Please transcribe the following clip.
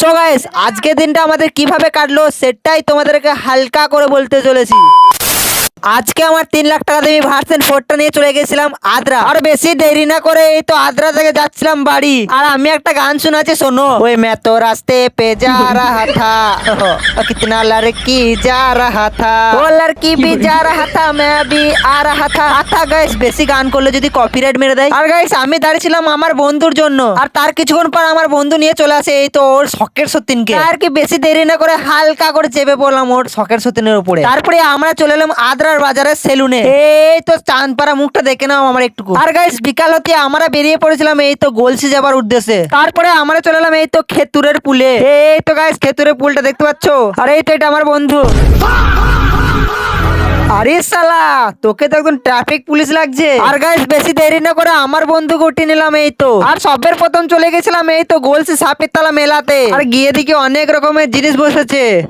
So guys, আজকে দিনটা আমাদের কিভাবে কাটলো সেটাই তোমাদেরকে হালকা করে বলতে চলেছি। আজকে আমার 3 লাখ টাকা দিয়ে ভার্সন 4টা নিয়ে চলে গেছিলাম আদ্রা। আর বেশি দেরি না করে এই তো আদ্রা থেকে যাচ্ছিলাম বাড়ি। আর আমি একটা গান শোনাচ্ছি, শোনো। ওই मैं तो रास्ते पे जा रहा था, कितना लड़की जा रहा था, वो लड़की भी जा रहा था, मैं भी आ रहा था। আচ্ছা গাইস, বেশি গান করলে যদি কপিরাইট মেরে দেয়। আর গাইস, আমি দাঁড়িয়েছিলাম আমার বন্ধুর জন্য। আর তার কিছুক্ষণ পর আমার বন্ধু নিয়ে চলে আসে এই তো ওর শখের সতীনকে। আর কি বেশি দেরি না করে হালকা করে চেপে পড়লাম ওর শখের সতীনের উপরে। তারপরে আমরা চলে এলাম আদ্রার বাজারের সেলুনে। এই তো চাঁদপাড়া মুখটা দেখে নাও আমার একটু। আর গাইস, বিকাল হতে আমরা বেরিয়ে পড়েছিলাম এই তো গলসি যাবার উদ্দেশ্যে। তারপরে আমরা চলে এলাম এই তো খেতুরের পুলে। এই তো গাইস, খেতুরের পুলটা দেখতে পাচ্ছ। আর এই তো এটা আমার বন্ধু। আরে শালা, তোকে তো একদম ট্রাফিক পুলিশ লাগছে। আর গাইস, বেশি দেরি না করে আমার বন্ধুকে উঠিয়ে নিলাম এই তো। আর সবের প্রথম চলে গেছিলাম এই তো গলসি সাপের তলা মেলাতে। আর গিয়ে দিকে অনেক রকমের জিনিস বসেছে।